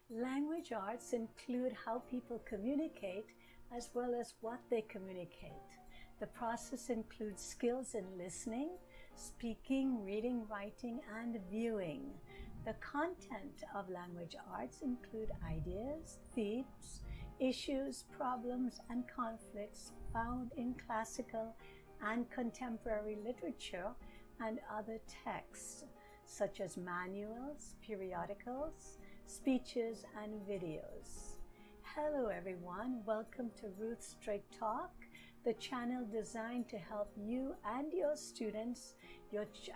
Language arts include how people communicate as well as what they communicate. The process includes skills in listening, speaking, reading, writing, and viewing. The content of language arts include ideas, themes, issues, problems, and conflicts found in classical and contemporary literature and other texts, such as manuals, periodicals, speeches, and videos. Hello everyone, welcome to Ruth Straight Talk, the channel designed to help you and your students,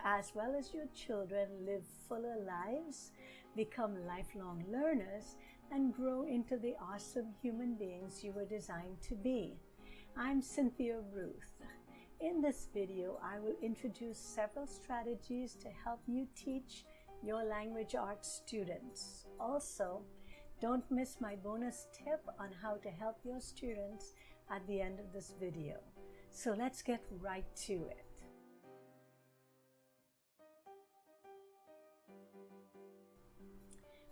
as well as your children, live fuller lives, become lifelong learners, and grow into the awesome human beings you were designed to be. I'm Cynthia Ruth. In this video, I will introduce several strategies to help you teach your language arts students. Also, don't miss my bonus tip on how to help your students at the end of this video. So let's get right to it.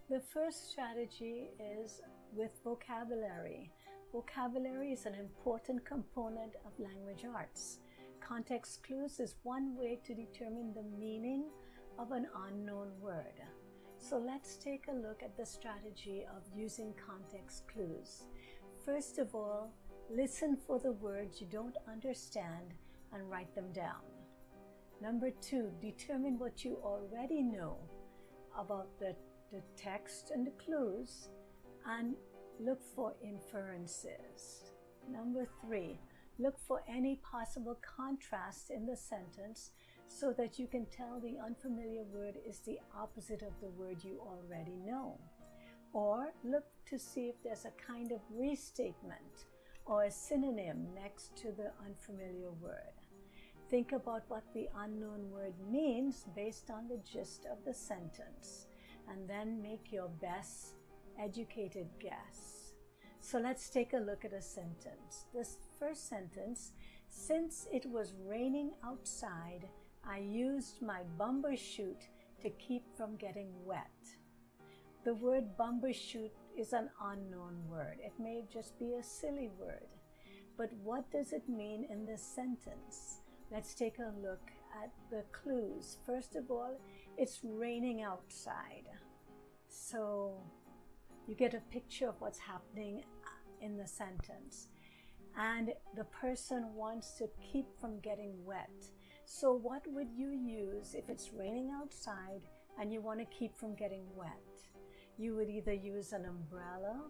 The first strategy is with vocabulary. Vocabulary is an important component of language arts. Context clues is one way to determine the meaning of an unknown word. So let's take a look at the strategy of using context clues. First of all, listen for the words you don't understand and write them down. Number two, determine what you already know about the text and the clues and look for inferences. Number three, look for any possible contrast in the sentence so that you can tell the unfamiliar word is the opposite of the word you already know. Or look to see if there's a kind of restatement or a synonym next to the unfamiliar word. Think about what the unknown word means based on the gist of the sentence, and then make your best educated guess. So let's take a look at a sentence. This first sentence, since it was raining outside, I used my BUMBERSHOOT to keep from getting wet. The word BUMBERSHOOT is an unknown word. It may just be a silly word. But what does it mean in this sentence? Let's take a look at the clues. First of all, it's raining outside. So you get a picture of what's happening in the sentence. And the person wants to keep from getting wet. So what would you use if it's raining outside and you want to keep from getting wet? You would either use an umbrella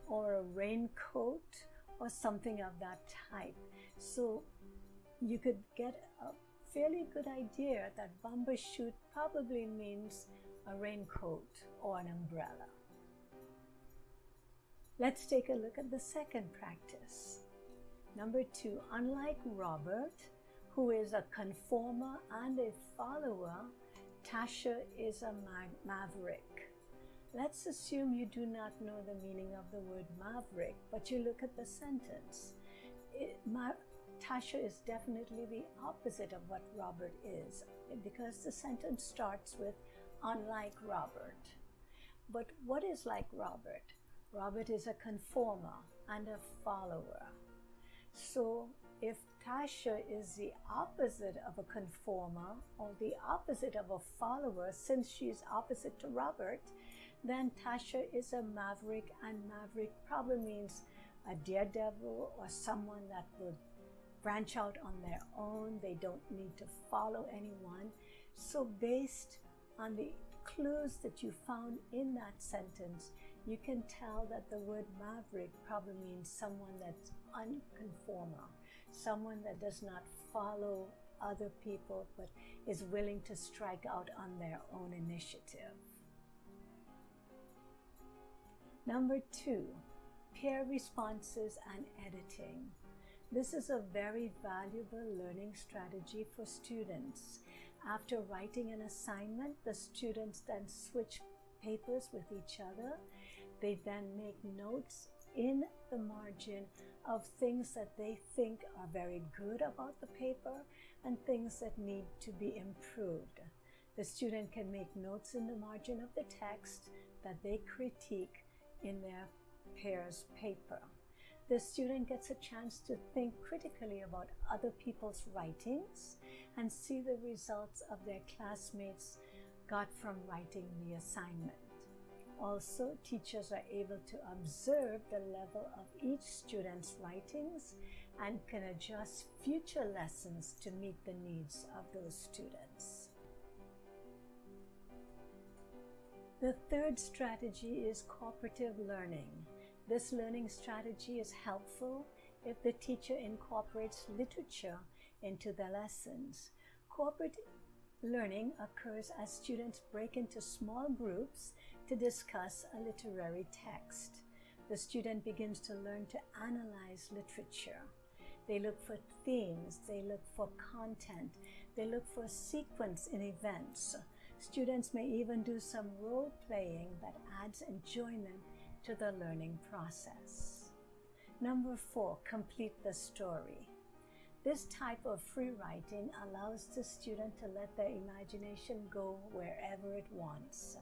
or a raincoat or something of that type. So you could get a fairly good idea that BUMBERSHOOT probably means a raincoat or an umbrella. Let's take a look at the second practice. Number two, unlike Robert, who is a conformer and a follower, TASHA is a maverick. Let's assume you do not know the meaning of the word maverick, but you look at the sentence. TASHA is definitely the opposite of what Robert is, because the sentence starts with unlike Robert. But what is like Robert? Robert is a conformer and a follower. So if TASHA is the opposite of a conformer or the opposite of a follower, since she's opposite to Robert, then TASHA is a maverick, and maverick probably means a daredevil or someone that will branch out on their own. They don't need to follow anyone. So based on the clues that you found in that sentence, you can tell that the word maverick probably means someone that's unconformer, someone that does not follow other people but is willing to strike out on their own initiative. Number two, pair responses and editing. This is a very valuable learning strategy for students. After writing an assignment, the students then switch papers with each other. They then make notes in the margin of things that they think are very good about the paper and things that need to be improved. The student can make notes in the margin of the text that they critique in their peers' paper. The student gets a chance to think critically about other people's writings and see the results of their classmates got from writing the assignment. Also, teachers are able to observe the level of each student's writings and can adjust future lessons to meet the needs of those students. The third strategy is cooperative learning. This learning strategy is helpful if the teacher incorporates literature into the lessons. Cooperative learning occurs as students break into small groups to discuss a literary text. The student begins to learn to analyze literature. They look for themes, they look for content, they look for sequence in events. Students may even do some role-playing that adds enjoyment to the learning process. Number 4, complete the story. This type of free writing allows the student to let their imagination go wherever it wants.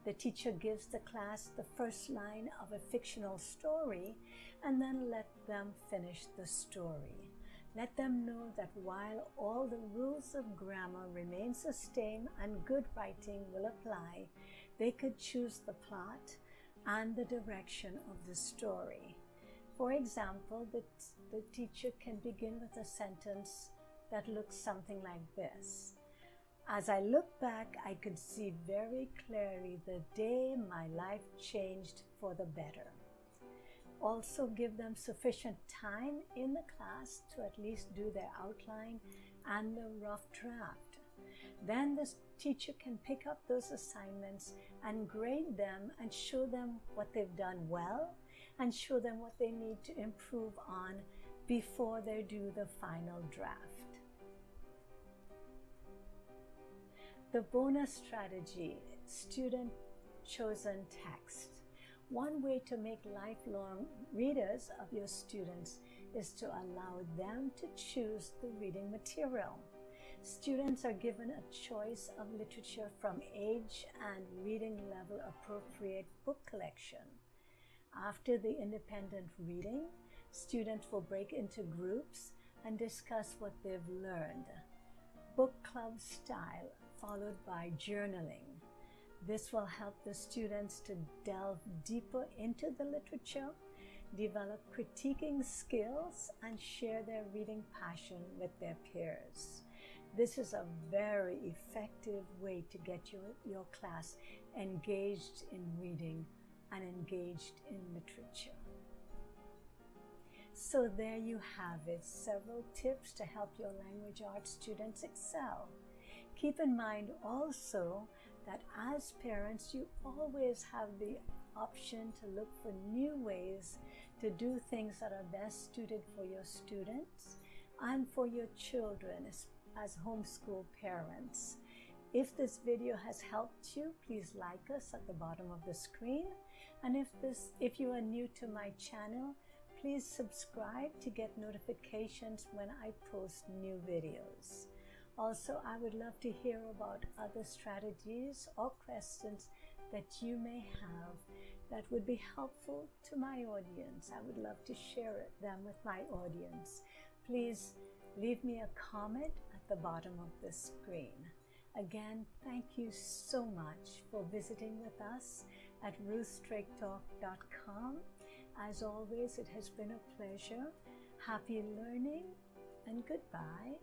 The teacher gives the class the first line of a fictional story and then let them finish the story. Let them know that while all the rules of grammar remain the same and good writing will apply, they could choose the plot and the direction of the story. For example, the teacher can begin with a sentence that looks something like this. As I look back, I could see very clearly the day my life changed for the better. Also give them sufficient time in the class to at least do their outline and the rough draft. Then the teacher can pick up those assignments and grade them and show them what they've done well and show them what they need to improve on before they do the final draft. The bonus strategy, student chosen text. One way to make lifelong readers of your students is to allow them to choose the reading material. Students are given a choice of literature from age and reading level appropriate book collection. After the independent reading, students will break into groups and discuss what they've learned. Book club style, followed by journaling. This will help the students to delve deeper into the literature, develop critiquing skills, and share their reading passion with their peers. This is a very effective way to get your class engaged in reading and engaged in literature. So there you have it, several tips to help your language arts students excel. Keep in mind also that as parents, you always have the option to look for new ways to do things that are best suited for your students and for your children as homeschool parents. If this video has helped you, please like us at the bottom of the screen. And if you are new to my channel, please subscribe to get notifications when I post new videos. Also, I would love to hear about other strategies or questions that you may have that would be helpful to my audience. I would love to share them with my audience. Please leave me a comment at the bottom of the screen. Again, thank you so much for visiting with us at ruthstraketalk.com. As always, it has been a pleasure. Happy learning and goodbye.